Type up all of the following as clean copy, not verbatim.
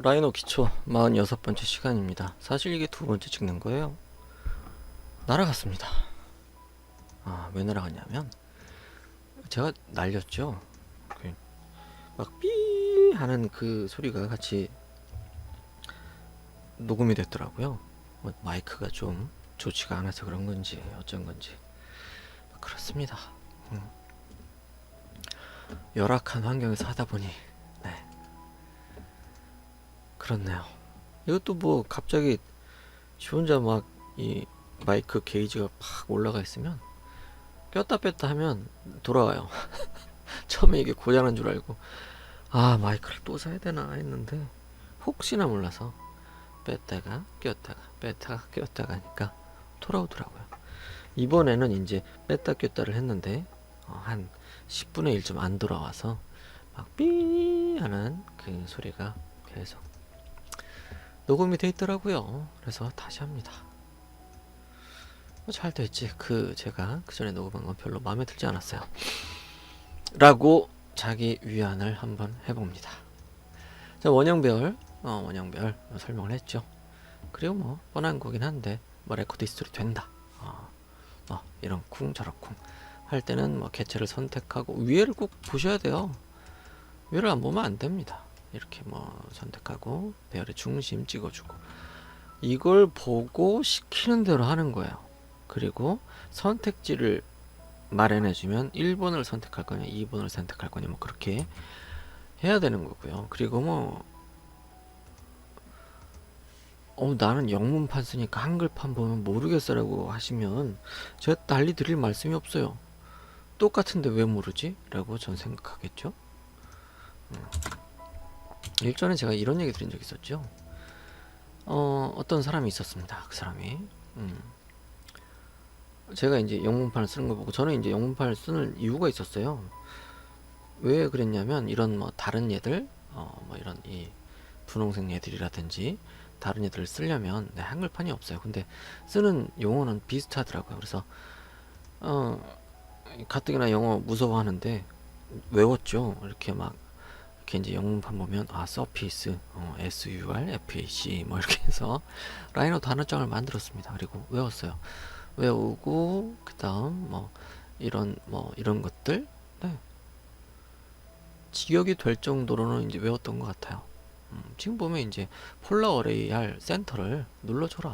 라이노 기초 46번째 시간입니다. 사실 이게 두 번째 찍는 거예요. 날아갔습니다. 왜 날아갔냐면 제가 날렸죠. 막 삐 하는 그 소리가 같이 녹음이 됐더라고요. 마이크가 좀 좋지가 않아서 그런 건지 어쩐 건지 그렇습니다. 열악한 환경에서 하다 보니 네, 그렇네요. 이것도 뭐 갑자기 지 혼자 막 이 마이크 게이지가 팍 올라가 있으면 꼈다 뺐다 하면 돌아와요. 처음에 이게 고장난 줄 알고 마이크를 또 사야 되나 했는데 혹시나 몰라서 뺐다가 꼈다가 뺐다가 꼈다가 하니까 돌아오더라고요. 이번에는 이제 뺐다 꼈다를 했는데 한 10분의 1 좀 안 돌아와서 막 삐 하는 그 소리가 계속 녹음이 돼 있더라고요. 그래서 다시 합니다. 잘 됐지. 제가 그 전에 녹음한 건 별로 마음에 들지 않았어요. 라고 자기 위안을 한번 해봅니다. 자, 원형별 설명을 했죠. 그리고 뭐 뻔한 거긴 한데 뭐 레코드 히스토리 된다. 이런 쿵 저런 쿵 할 때는 뭐 개체를 선택하고 위에를 꼭 보셔야 돼요. 위를 안 보면 안 됩니다. 이렇게 뭐 선택하고 배열의 중심 찍어주고 이걸 보고 시키는 대로 하는 거예요. 그리고 선택지를 마련해주면 1번을 선택할 거냐 2번을 선택할 거냐 뭐 그렇게 해야 되는 거고요. 그리고 뭐 나는 영문판 쓰니까 한글판 보면 모르겠어 라고 하시면 제가 달리 드릴 말씀이 없어요. 똑같은데 왜 모르지? 라고 전 생각하겠죠. 일전에 제가 이런 얘기 드린 적이 있었죠. 어떤 사람이 있었습니다. 그 사람이 제가 이제 영문판을 쓰는 거 보고 저는 이제 영문판을 쓰는 이유가 있었어요. 왜 그랬냐면 이런 뭐 다른 얘들 뭐 이런 이 분홍색 얘들이라든지 다른 얘들을 쓰려면 한글판이 없어요. 근데 쓰는 용어는 비슷하더라고요. 그래서 가뜩이나 영어 무서워하는데 외웠죠. 이렇게 막 이렇게 이제 영문판 보면 서피스, SUR, FAC 뭐 이렇게 해서 라이너 단어장을 만들었습니다. 그리고 외웠어요. 외우고 그다음 뭐 이런 것들 직역이 될 정도로는 이제 외웠던 것 같아요. 지금 보면 이제 폴라 어레이 할 센터를 눌러줘라.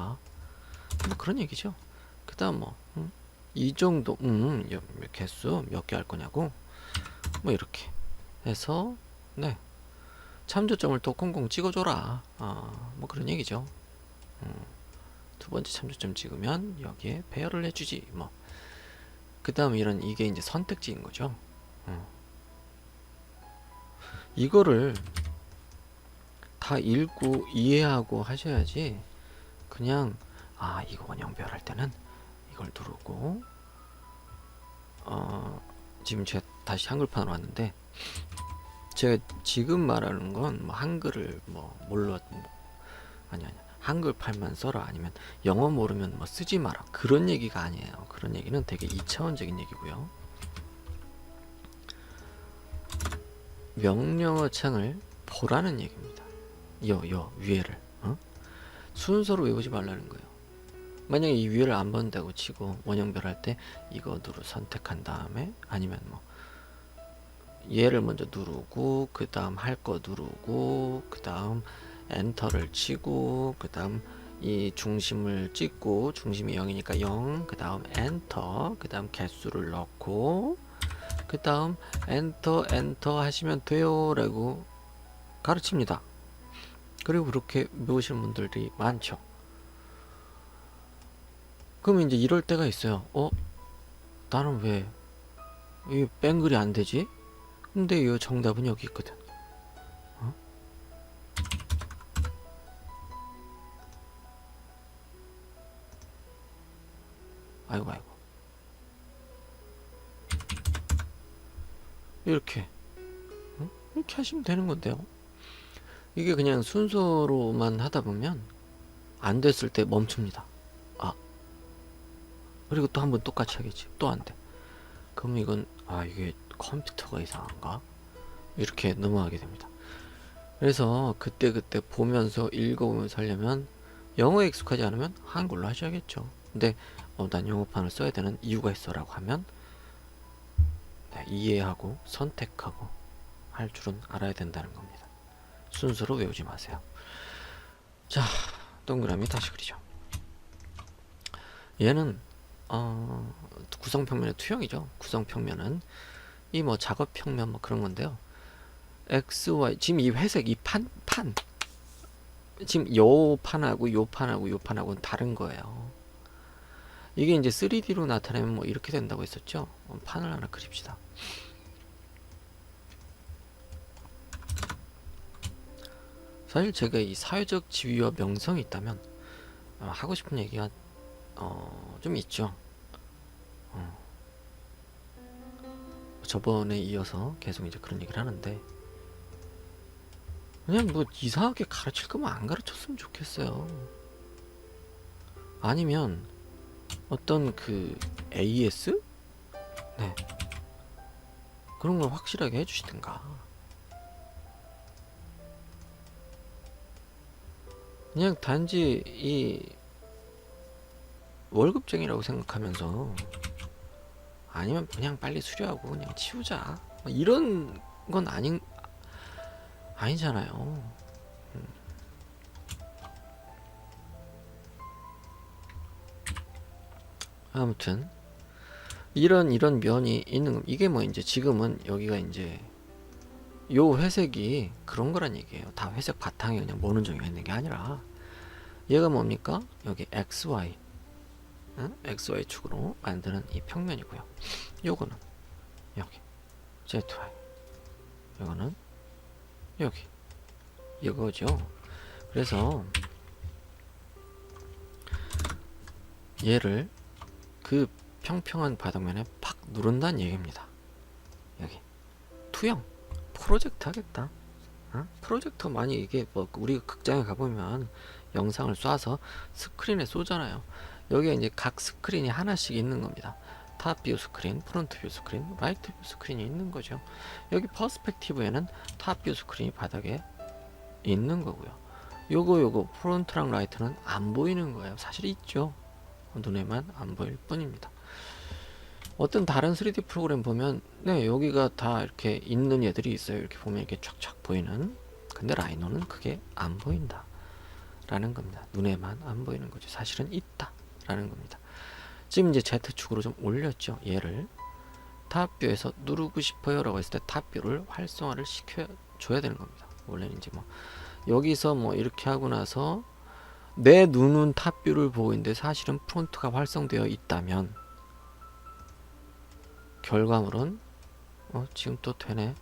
뭐 그런 얘기죠. 그 다음 이 정도, 개수 몇 개 할 거냐고. 뭐 이렇게 해서, 네. 참조점을 또 콩콩 찍어줘라. 뭐 그런 얘기죠. 두 번째 참조점 찍으면 여기에 배열을 해주지. 뭐. 그 다음 이게 이제 선택지인 거죠. 이거를 다 읽고 이해하고 하셔야지 그냥 이거 원형별 할 때는 이걸 누르고 지금 제가 다시 한글판으로 왔는데 제가 지금 말하는 건 뭐 한글을 아니 한글판만 써라 아니면 영어 모르면 뭐 쓰지 마라 그런 얘기가 아니에요. 그런 얘기는 되게 2차원적인 얘기고요. 명령어 창을 보라는 얘기입니다. 위에를 순서로 외우지 말라는 거예요. 만약에 이 위에를 안 본다고 치고 원형별 할 때 이거 선택한 다음에 아니면 뭐 얘를 먼저 누르고 그 다음 할 거 누르고 그 다음 엔터를 치고 그 다음 이 중심을 찍고 중심이 0이니까 0 그 다음 엔터 그 다음 개수를 넣고 그 다음 엔터 하시면 돼요 라고 가르칩니다. 그리고 그렇게 배우시는 분들이 많죠. 그럼 이제 이럴 때가 있어요. 나는 왜 이 뺑글이 안 되지? 근데 이 정답은 여기 있거든. 아이고 이렇게 이렇게 하시면 되는 건데요. 이게 그냥 순서로만 하다 보면 안 됐을 때 멈춥니다. 그리고 또 한 번 똑같이 하겠지. 또 안 돼. 그럼 이건 이게 컴퓨터가 이상한가? 이렇게 넘어가게 됩니다. 그래서 그때그때 보면서 읽어보면서 하려면 영어에 익숙하지 않으면 한글로 하셔야겠죠. 근데 난 영어판을 써야 되는 이유가 있어 라고 하면 네, 이해하고 선택하고 할 줄은 알아야 된다는 겁니다. 순서로 외우지 마세요. 자, 동그라미 다시 그리죠. 얘는 구성평면의 투영이죠. 구성평면은 이 뭐 작업평면 뭐 그런 건데요. X, Y 지금 이 회색 이 판 지금 요 판하고 요 판하고 요 판하고는 다른 거예요. 이게 이제 3D로 나타내면 뭐 이렇게 된다고 했었죠. 판을 하나 그립시다. 사실 제가 이 사회적 지위와 명성이 있다면 하고 싶은 얘기가 좀 있죠. 저번에 이어서 계속 이제 그런 얘기를 하는데 그냥 뭐 이상하게 가르칠 거면 안 가르쳤으면 좋겠어요. 아니면 어떤 그 AS? 네. 그런 걸 확실하게 해주시든가. 그냥 단지 이 월급쟁이라고 생각하면서 아니면 그냥 빨리 수료하고 그냥 치우자 이런 건 아니잖아요. 아무튼 이런 면이 있는 거. 이게 뭐 이제 지금은 여기가 이제 요 회색이 그런 거란 얘기예요. 다 회색 바탕에 그냥 모는종이가 있는 게 아니라 얘가 뭡니까? 여기 XY XY 축으로 만드는 이 평면이고요. 요거는 여기 ZY 요거는 여기 이거죠. 그래서 얘를 그 평평한 바닥면에 팍 누른다는 얘기입니다. 여기 투영 프로젝트 하겠다. 프로젝터 많이 이게 뭐 우리가 극장에 가보면 영상을 쏴서 스크린에 쏘잖아요. 여기에 이제 각 스크린이 하나씩 있는 겁니다. 탑 뷰 스크린, 프론트 뷰 스크린, 라이트 뷰 스크린이 있는 거죠. 여기 퍼스펙티브에는 탑 뷰 스크린이 바닥에 있는 거고요. 요거 프론트랑 라이트는 안 보이는 거예요. 사실 있죠. 눈에만 안 보일 뿐입니다. 어떤 다른 3D 프로그램 보면 네 여기가 다 이렇게 있는 애들이 있어요. 이렇게 보면 이렇게 쫙쫙 보이는. 근데 라이노는 그게 안 보인다 라는 겁니다. 눈에만 안 보이는 거죠. 사실은 있다 라는 겁니다. 지금 이제 Z축으로 좀 올렸죠. 얘를 탑뷰에서 누르고 싶어요 라고 했을 때 탑뷰를 활성화를 시켜줘야 되는 겁니다. 원래는 이제 뭐 여기서 뭐 이렇게 하고 나서 내 눈은 탑뷰를 보고 있는데 사실은 프론트가 활성되어 있다면 결과물은 지금 또 되네.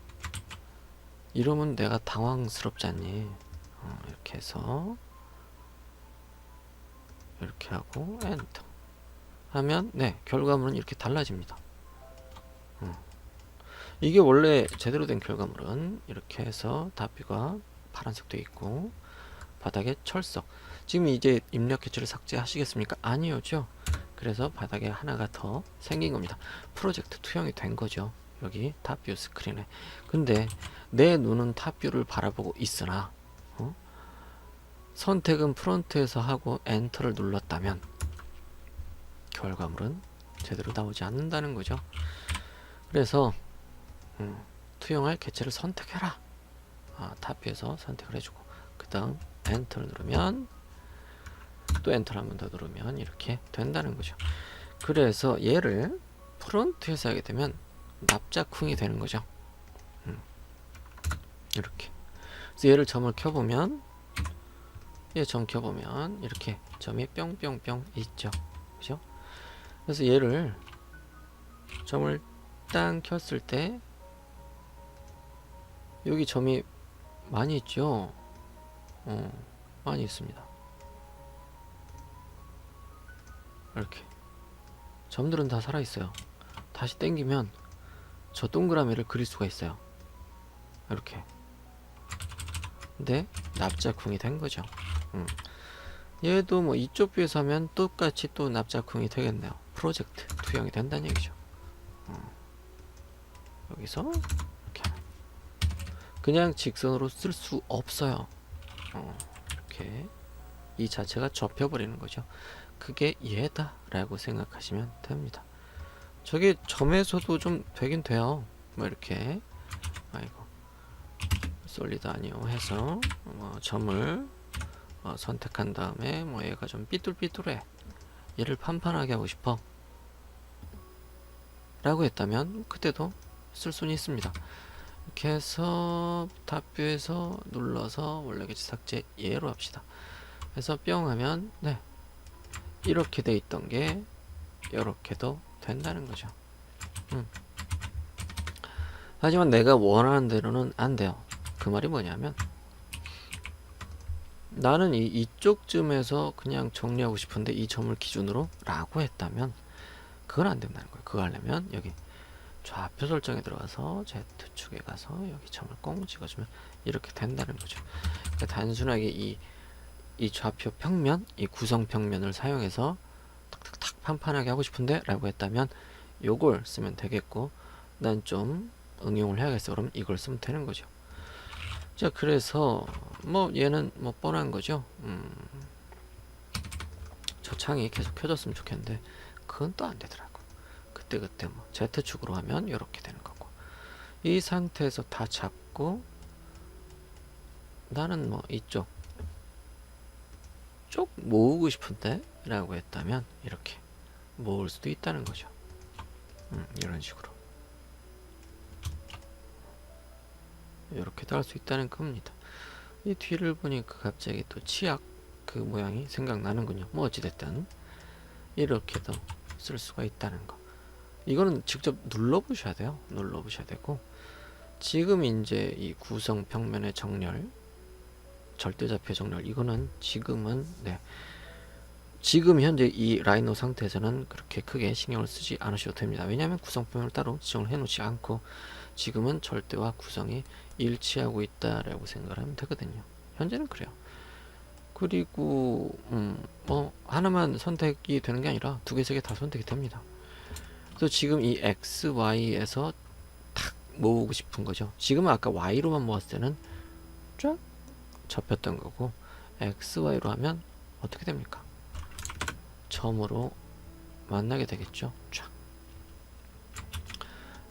이러면 내가 당황스럽지 않니? 이렇게 해서 이렇게 하고 엔터 하면 네 결과물은 이렇게 달라집니다. 이게 원래 제대로 된 결과물은 이렇게 해서 탑뷰가 파란색도 있고 바닥에 철석. 지금 이제 입력 개체를 삭제하시겠습니까? 아니요죠. 그래서 바닥에 하나가 더 생긴 겁니다. 프로젝트 투영이 된 거죠. 여기 탑뷰 스크린에. 근데 내 눈은 탑뷰를 바라보고 있으나 선택은 프론트에서 하고 엔터를 눌렀다면 결과물은 제대로 나오지 않는다는 거죠. 그래서 투영할 개체를 선택해라. 탑뷰에서 선택을 해주고 그 다음 엔터를 누르면 또 엔터를 한 번 더 누르면 이렇게 된다는 거죠. 그래서 얘를 프론트에서 하게 되면 납작쿵이 되는 거죠. 이렇게. 그래서 얘를 점을 켜보면 얘 점 켜보면 이렇게 점이 뿅뿅뿅 있죠. 그죠? 그래서 얘를 점을 딱 켰을 때 여기 점이 많이 있죠. 많이 있습니다. 이렇게 점들은 다 살아있어요. 다시 당기면 저 동그라미를 그릴 수가 있어요. 이렇게. 근데 납작쿵이 된 거죠. 얘도 뭐 이쪽 뷰에서 하면 똑같이 또 납작쿵이 되겠네요. 프로젝트 투영이 된다는 얘기죠. 여기서 이렇게. 그냥 직선으로 쓸 수 없어요. 이렇게 이 자체가 접혀버리는 거죠. 그게 얘다 라고 생각하시면 됩니다. 저게 점에서도 좀 되긴 돼요. 뭐 이렇게 아이고 솔리드 아니요 해서 점을 선택한 다음에 뭐 얘가 좀 삐뚤삐뚤해, 얘를 판판하게 하고 싶어 라고 했다면 그때도 쓸 수는 있습니다. 이렇게 해서 탑뷰에서 눌러서 원래 계지 삭제 얘로 합시다. 그래서 뿅 하면 네 이렇게 돼 있던 게 이렇게도 된다는 거죠. 하지만 내가 원하는 대로는 안 돼요. 그 말이 뭐냐면 나는 이쪽쯤에서 그냥 정리하고 싶은데 이 점을 기준으로 라고 했다면 그건 안 된다는 거예요. 그거 하려면 여기 좌표 설정에 들어가서 Z축에 가서 여기 점을 꽁 찍어주면 이렇게 된다는 거죠. 그러니까 단순하게 이 좌표 평면, 이 구성 평면을 사용해서 탁탁탁 판판하게 하고 싶은데 라고 했다면 요걸 쓰면 되겠고, 난 좀 응용을 해야겠어. 그럼 이걸 쓰면 되는 거죠. 자, 그래서 뭐 얘는 뭐 뻔한 거죠. 저 창이 계속 켜졌으면 좋겠는데 그건 또 안 되더라고. 그때 뭐 Z축으로 하면 이렇게 되는 거고, 이 상태에서 다 잡고 나는 뭐 이쪽 쪽 모으고 싶은데 라고 했다면 이렇게 모을 수도 있다는 거죠. 이런 식으로 이렇게도 할 수 있다는 겁니다. 이 뒤를 보니까 갑자기 또 치약 그 모양이 생각나는군요. 뭐 어찌됐든 이렇게도 쓸 수가 있다는 거, 이거는 직접 눌러보셔야 돼요. 눌러보셔야 되고, 지금 이제 이 구성 평면의 정렬, 절대좌표 정렬, 이거는 지금은 네 지금 현재 이 라이노 상태에서는 그렇게 크게 신경을 쓰지 않으셔도 됩니다. 왜냐하면 구성평면을 따로 지정을 해 놓지 않고 지금은 절대와 구성이 일치하고 있다라고 생각을 하면 되거든요. 현재는 그래요. 그리고 뭐 하나만 선택이 되는 게 아니라 두 개, 세 개 다 선택이 됩니다. 그래서 지금 이 X, Y에서 탁 모으고 싶은 거죠. 지금은 아까 Y로만 모았을 때는 쫙 접혔던 거고, X, Y로 하면 어떻게 됩니까? 점으로 만나게 되겠죠. 쫙.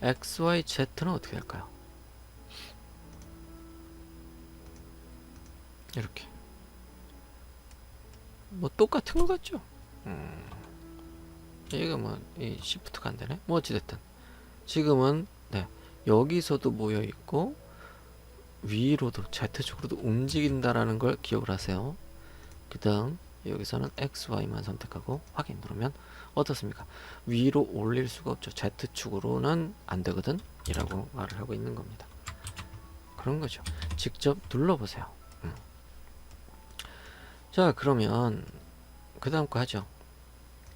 X, Y, Z는 어떻게 될까요? 이렇게 뭐 똑같은 것 같죠? 얘가 뭐 이 시프트가 안 되네. 뭐 어찌됐든 지금은 네 여기서도 모여 있고 위로도 Z축으로도 움직인다라는 걸 기억을 하세요. 그 다음 여기서는 X, Y만 선택하고 확인 누르면 어떻습니까? 위로 올릴 수가 없죠. Z축으로는 안 되거든 이라고 말을 하고 있는 겁니다. 그런 거죠. 직접 눌러보세요. 자, 그러면 그 다음 거 하죠.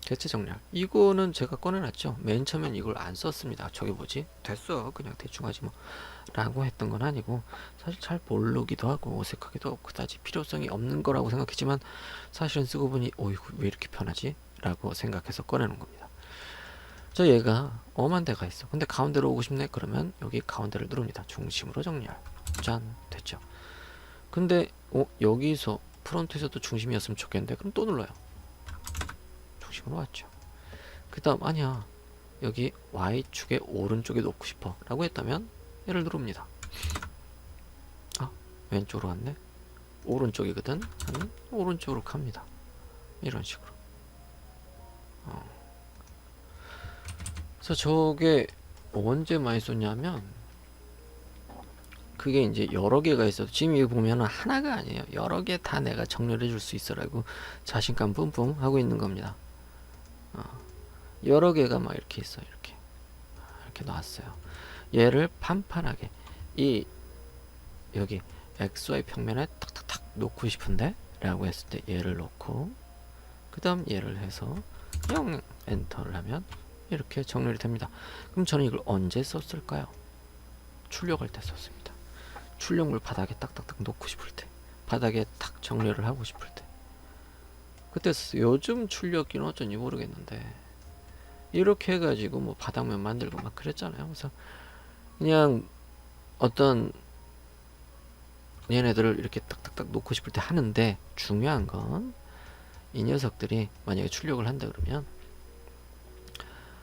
개체 정렬. 이거는 제가 꺼내놨죠. 맨 처음엔 이걸 안 썼습니다. 저게 뭐지? 됐어. 그냥 대충 하지 뭐. 라고 했던 건 아니고, 사실 잘 모르기도 하고 어색하기도 하고 그다지 필요성이 없는 거라고 생각했지만 사실은 쓰고 보니 어이구 왜 이렇게 편하지? 라고 생각해서 꺼내놓은 겁니다. 저 얘가 엄한 데가 있어. 근데 가운데로 오고 싶네? 그러면 여기 가운데를 누릅니다. 중심으로 정렬. 짠. 됐죠. 근데 여기서 프론트에서도 중심이었으면 좋겠는데 그럼 또 눌러요. 중심으로 왔죠. 그 다음 아니야 여기 Y축의 오른쪽에 놓고 싶어 라고 했다면 얘를 누릅니다. 아 왼쪽으로 왔네. 오른쪽이거든 하면 오른쪽으로 갑니다. 이런 식으로. 그래서 저게 언제 많이 썼냐면 그게 이제 여러 개가 있어도 지금 여기 보면은 하나가 아니에요. 여러 개 다 내가 정렬해 줄 수 있어라고 자신감 뿜뿜 하고 있는 겁니다. 여러 개가 막 이렇게 있어요. 이렇게 놨어요. 얘를 판판하게 여기 XY 평면에 탁탁탁 놓고 싶은데 라고 했을 때 얘를 놓고 그 다음 얘를 해서 그냥 엔터를 하면 이렇게 정렬이 됩니다. 그럼 저는 이걸 언제 썼을까요? 출력할 때 썼습니다. 출력물 바닥에 딱딱딱 놓고 싶을 때, 바닥에 탁 정렬을 하고 싶을 때 그때 썼어요. 요즘 출력기는 어쩐지 모르겠는데 이렇게 해가지고 뭐 바닥면 만들고 막 그랬잖아요. 그래서 그냥 어떤 얘네들을 이렇게 딱딱딱 놓고 싶을 때 하는데, 중요한 건 이 녀석들이 만약에 출력을 한다 그러면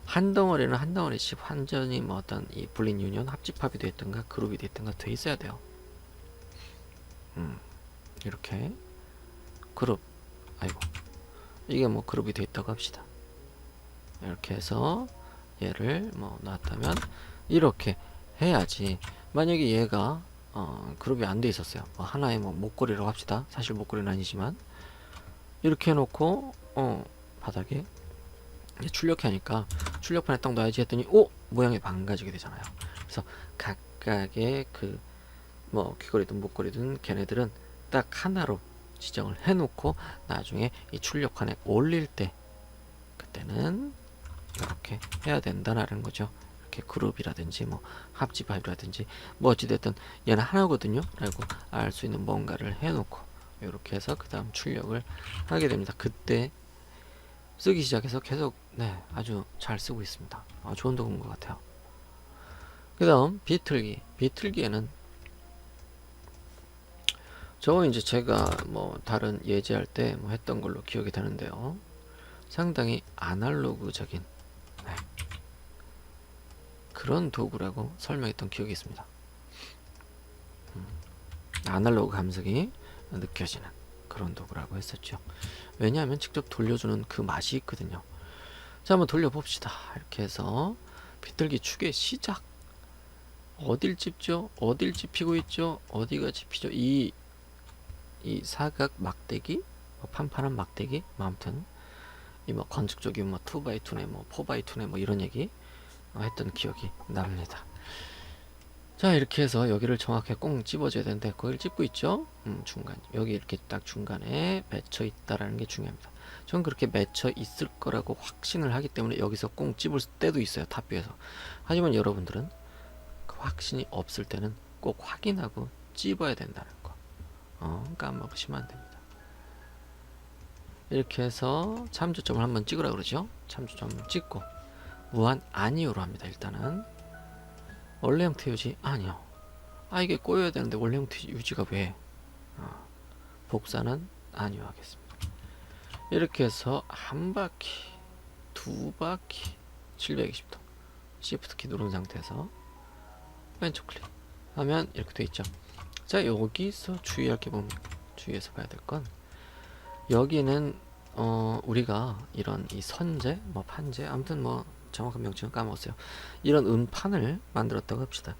한 덩어리는 한 덩어리씩 완전히 뭐 어떤 이 불린 유니온 합집합이 되어 있던가 그룹이 되어 있던가 돼 있어야 돼요. 이렇게 그룹, 아이고, 이게 뭐 그룹이 되어 있다고 합시다. 이렇게 해서 얘를 뭐 놨다면 이렇게 해야지. 만약에 얘가 그룹이 안 돼 있었어요. 뭐 하나의 뭐 목걸이라고 합시다. 사실 목걸이는 아니지만 이렇게 해놓고 바닥에 출력해 하니까 출력판에 딱 놔야지 했더니 모양이 망가지게 되잖아요. 그래서 각각의 그 뭐 귀걸이든 목걸이든 걔네들은 딱 하나로 지정을 해놓고 나중에 이 출력판에 올릴 때 그때는 이렇게 해야 된다라는 거죠. 이렇게 그룹이라든지 뭐 합집합이라든지 뭐 어찌됐든 얘는 하나거든요 라고 알 수 있는 뭔가를 해놓고 이렇게 해서 그 다음 출력을 하게 됩니다. 그때 쓰기 시작해서 계속 아주 잘 쓰고 있습니다. 좋은 도구인 것 같아요. 그 다음 비틀기. 비틀기에는 저거 이제 제가 뭐 다른 예제할 때 뭐 했던 걸로 기억이 되는데요. 상당히 아날로그적인 그런 도구라고 설명했던 기억이 있습니다. 아날로그 감성이 느껴지는 그런 도구라고 했었죠. 왜냐하면 직접 돌려주는 그 맛이 있거든요. 자, 한번 돌려봅시다. 이렇게 해서 비틀기 축의 시작. 어딜 찝죠? 어딜 찝히고 있죠? 어디가 찝히죠? 이 사각 막대기, 뭐 판판한 막대기, 뭐 아무튼 이 뭐 건축적인 뭐 2x2네 뭐 4x2네 뭐 이런 얘기 했던 기억이 납니다. 자, 이렇게 해서 여기를 정확하게 꽁 찝어줘야 되는데 거기를 찝고 있죠? 중간, 여기 이렇게 딱 중간에 맺혀 있다라는 게 중요합니다. 전 그렇게 맺혀 있을 거라고 확신을 하기 때문에 여기서 꽁 찝을 때도 있어요, 탑뷰에서. 하지만 여러분들은 그 확신이 없을 때는 꼭 확인하고 찝어야 된다는 거 까먹으시면 안 됩니다. 이렇게 해서 참조점을 한번 찍으라 그러죠. 참조점을 찍고 무한 아니오로 합니다. 일단은 원래 형태 유지 아니요. 이게 꼬여야 되는데 원래 형태 유지가 왜? 복사는 아니오 하겠습니다. 이렇게 해서 한 바퀴, 두 바퀴, 720도 Shift 키 누른 상태에서 왼쪽 클릭 하면 이렇게 돼 있죠. 자, 여기서 주의할 게 뭡니까? 주의해서 봐야 될 건 여기는 우리가 이런 이 선재, 뭐 판재, 아무튼 뭐 정확한 명칭은 까먹었어요. 이런 음판을 만들었다고 합시다.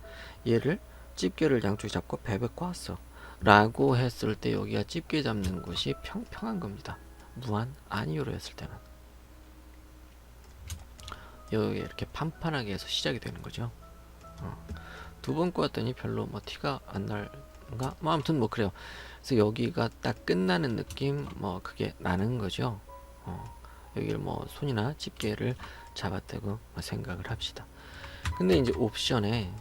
얘를 집게를 양쪽에 잡고 배 꽈았어 라고 했을 때 여기가 집게 잡는 곳이 평평한 겁니다. 무한 아니오로 했을 때는 여기 이렇게 판판하게 해서 시작이 되는 거죠. 두 번 꼬았더니 별로 뭐 티가 안 날가? 뭐 아무튼 뭐 그래요. 그래서 여기가 딱 끝나는 느낌 뭐 그게 나는 거죠. 여기를 뭐 손이나 집게를 잡았다고 뭐 생각을 합시다. 근데 이제 옵션이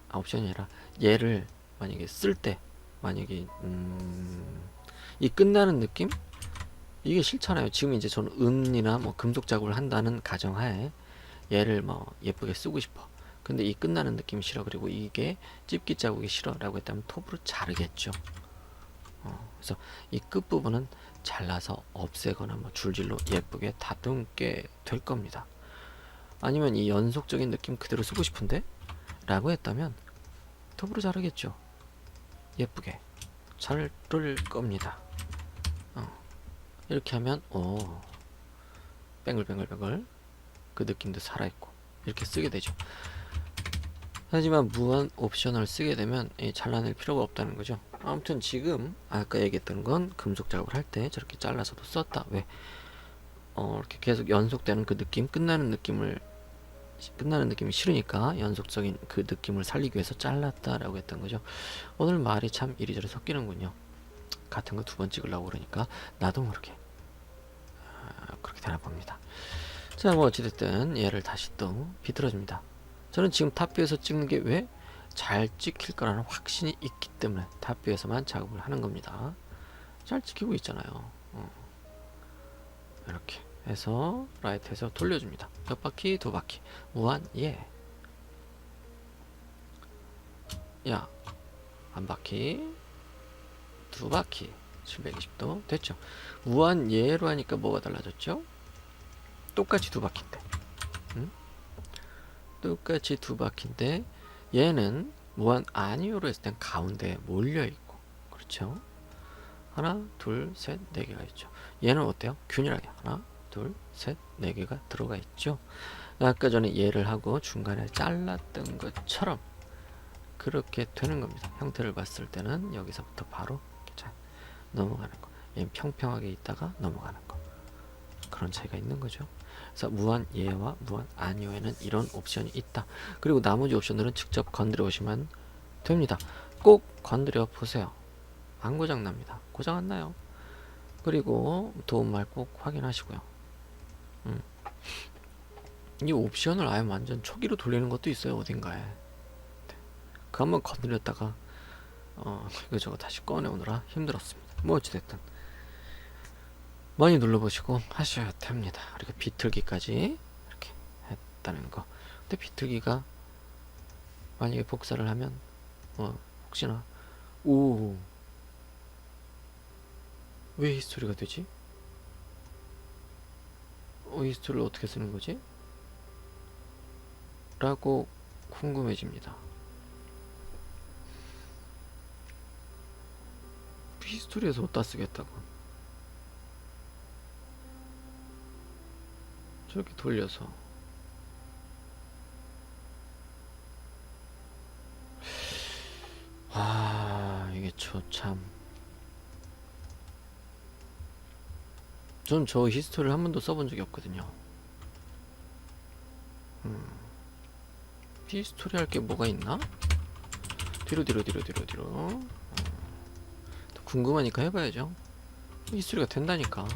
아니라 얘를 만약에 쓸 때 만약에 이 끝나는 느낌 이게 싫잖아요. 지금 이제 저는 은이나 뭐 금속 자국을 한다는 가정하에 얘를 뭐 예쁘게 쓰고 싶어. 근데 이 끝나는 느낌이 싫어. 그리고 이게 집기 자국이 싫어 라고 했다면 톱으로 자르겠죠. 그래서 이 끝부분은 잘라서 없애거나 뭐 줄질로 예쁘게 다듬게 될 겁니다. 아니면 이 연속적인 느낌 그대로 쓰고 싶은데 라고 했다면 톱으로 자르겠죠. 예쁘게 자를 겁니다. 이렇게 하면 뱅글뱅글뱅글 그 느낌도 살아있고 이렇게 쓰게 되죠. 하지만 무한 옵션을 쓰게 되면 잘라낼 필요가 없다는 거죠. 아무튼 지금 아까 얘기했던 건 금속 작업을 할 때 저렇게 잘라서도 썼다. 왜? 이렇게 계속 연속되는 그 느낌, 끝나는 느낌이 싫으니까 연속적인 그 느낌을 살리기 위해서 잘랐다라고 했던 거죠. 오늘 말이 참 이리저리 섞이는군요. 같은 거 두 번 찍으려고 그러니까 나도 모르게 그렇게 되나 봅니다. 자, 뭐 어찌됐든 얘를 다시 또 비틀어줍니다. 저는 지금 탑뷰에서 찍는 게 왜? 잘 찍힐 거라는 확신이 있기 때문에 탑뷰에서만 작업을 하는 겁니다. 잘 찍히고 있잖아요. 이렇게 해서 라이트에서 돌려줍니다. 몇 바퀴? 두 바퀴. 무한 야, 한 바퀴, 두 바퀴 720도 됐죠. 무한 예로 하니까 뭐가 달라졌죠? 똑같이 두 바퀴인데, 응? 똑같이 두 바퀴인데 얘는 무한 아니오로 했을 땐 가운데에 몰려 있고, 그렇죠? 하나, 둘, 셋, 네 개가 있죠. 얘는 어때요? 균일하게 하나, 둘, 셋, 네 개가 들어가 있죠. 아까 전에 얘를 하고 중간에 잘랐던 것처럼 그렇게 되는 겁니다. 형태를 봤을 때는 여기서부터 바로 자, 넘어가는 거. 얘는 평평하게 있다가 넘어가는 거. 그런 차이가 있는 거죠. 그래서 무한 예와 무한 아니오에는 이런 옵션이 있다. 그리고 나머지 옵션들은 직접 건드려 보시면 됩니다. 꼭 건드려 보세요. 안 고장 납니다. 고장 안 나요. 그리고 도움말 꼭 확인하시고요. 이 옵션을 아예 완전 초기로 돌리는 것도 있어요. 어딘가에. 그 한번 건드렸다가 이거저거 다시 꺼내오느라 힘들었습니다. 뭐 어찌됐든 많이 눌러보시고 하셔야 됩니다. 그리고 비틀기까지 이렇게 했다는 거. 근데 비틀기가 만약에 복사를 하면 혹시나 왜 히스토리가 되지? 히스토리를 어떻게 쓰는 거지? 라고 궁금해집니다. 히스토리에서 어디다 쓰겠다고 저렇게 돌려서 이게 전 저 히스토리를 한 번도 써본 적이 없거든요. 히스토리 할 게 뭐가 있나? 뒤로 더 궁금하니까 해봐야죠. 히스토리가 된다니까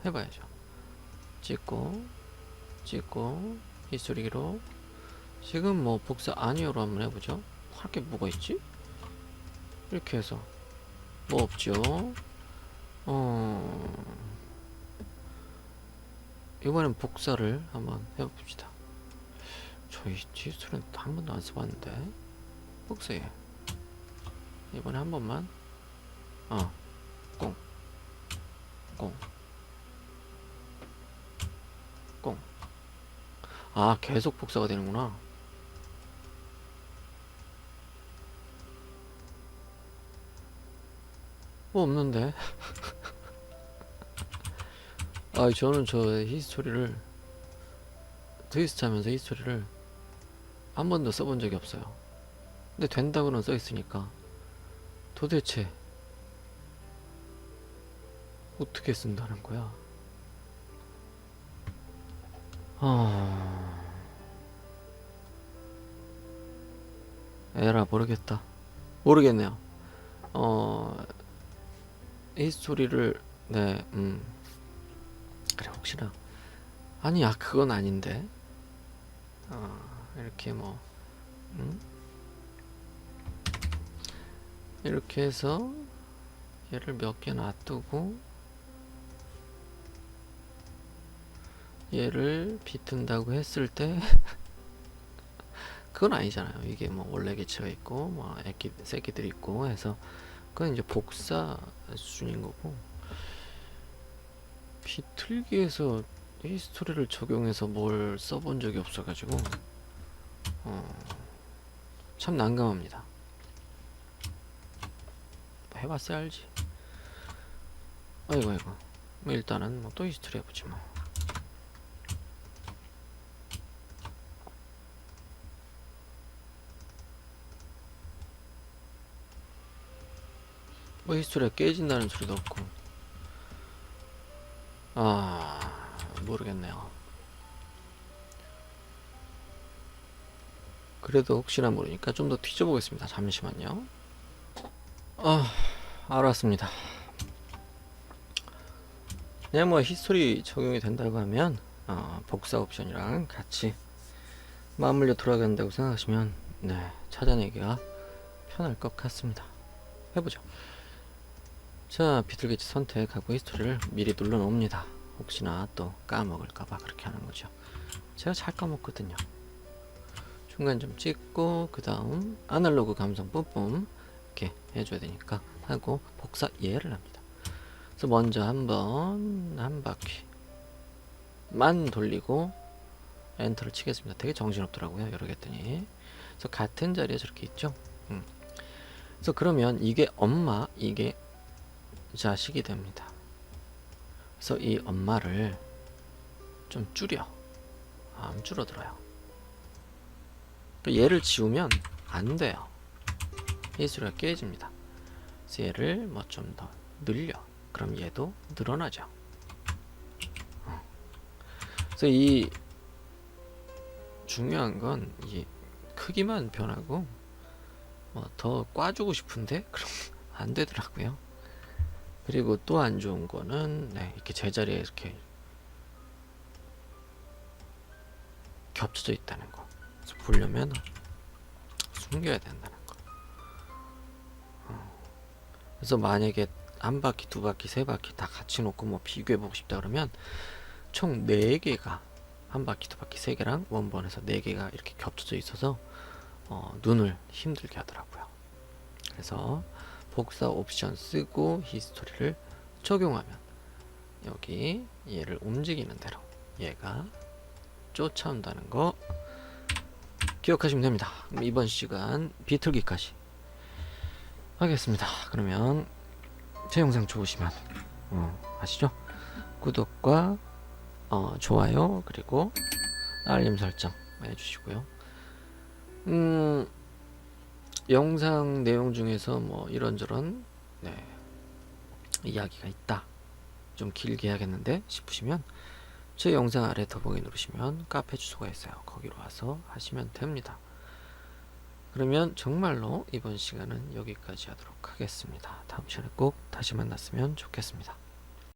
해봐야죠. 찍고 히스토리 기록. 지금 뭐 복사 아니오로 한번 해보죠. 할 게 뭐가 있지? 이렇게 해서 뭐 없죠. 이번엔 복사를 한번 해봅시다. 저희 히스토리는 한 번도 안 써봤는데 복사해. 이번에 한 번만 꽁 계속 복사가 되는구나. 뭐 없는데. 저는 저 히스토리를 트위스트 하면서 히스토리를 한 번도 써본 적이 없어요. 근데 된다고는 써있으니까 도대체 어떻게 쓴다는 거야? 에라 모르겠네요. 히스토리를 그래 혹시나 그건 아닌데 이렇게 이렇게 해서 얘를 몇 개 놔두고 얘를 비튼다고 했을 때 그건 아니잖아요. 이게 원래 개체가 있고 새끼들이 있고 해서 그건 이제 복사 수준인 거고, 비틀기에서 히스토리를 적용해서 뭘 써본 적이 없어가지고 참 난감합니다. 해봤어야 알지. 아이고 일단은 또 히스토리 해보지 히스토리가 깨진다는 소리도 없고 모르겠네요. 그래도 혹시나 모르니까 좀 더 뒤져보겠습니다. 잠시만요. 알았습니다. 그냥 히스토리 적용이 된다고 하면 복사 옵션이랑 같이 맞물려 돌아간다고 생각하시면 찾아내기가 편할 것 같습니다. 해보죠. 자, 비틀기지 선택하고 히스토리를 미리 눌러 놓습니다. 혹시나 또 까먹을까봐 그렇게 하는 거죠. 제가 잘 까먹거든요. 중간 좀 찍고 그 다음 아날로그 감성 뿜뿜 맞게 해줘야 되니까 하고 복사 예를 합니다. 그래서 먼저 한 바퀴만 돌리고 엔터를 치겠습니다. 되게 정신없더라고요. 여러 개 했더니. 그래서 같은 자리에 저렇게 있죠. 그래서 그러면 이게 엄마, 이게 자식이 됩니다. 그래서 이 엄마를 좀 줄여. 줄어들어요. 얘를 지우면 안 돼요. 예수리가 깨집니다. 그래서 얘를 뭐 좀 더 늘려. 그럼 얘도 늘어나죠. 그래서 이 중요한 건 이 크기만 변하고 뭐 더 꽈주고 싶은데 그럼 안 되더라고요. 그리고 또 안 좋은 거는 이렇게 제자리에 이렇게 겹쳐져 있다는 거. 그래서 보려면 숨겨야 된다는 거. 그래서 만약에 한 바퀴, 두 바퀴, 세 바퀴 다 같이 놓고 뭐 비교해 보고 싶다 그러면 총 4개가 한 바퀴, 두 바퀴, 세 개랑 원본에서 4개가 이렇게 겹쳐져 있어서 눈을 힘들게 하더라고요. 그래서 복사 옵션 쓰고 히스토리를 적용하면 여기 얘를 움직이는 대로 얘가 쫓아온다는 거 기억하시면 됩니다. 그럼 이번 시간 비틀기까지 하겠습니다. 그러면 제 영상 좋으시면 아시죠? 구독과 좋아요 그리고 알림 설정 해주시고요. 영상 내용 중에서 뭐 이런저런 이야기가 있다, 좀 길게 해야겠는데 싶으시면 제 영상 아래 더보기 누르시면 카페 주소가 있어요. 거기로 와서 하시면 됩니다. 그러면 정말로 이번 시간은 여기까지 하도록 하겠습니다. 다음 시간에 꼭 다시 만났으면 좋겠습니다.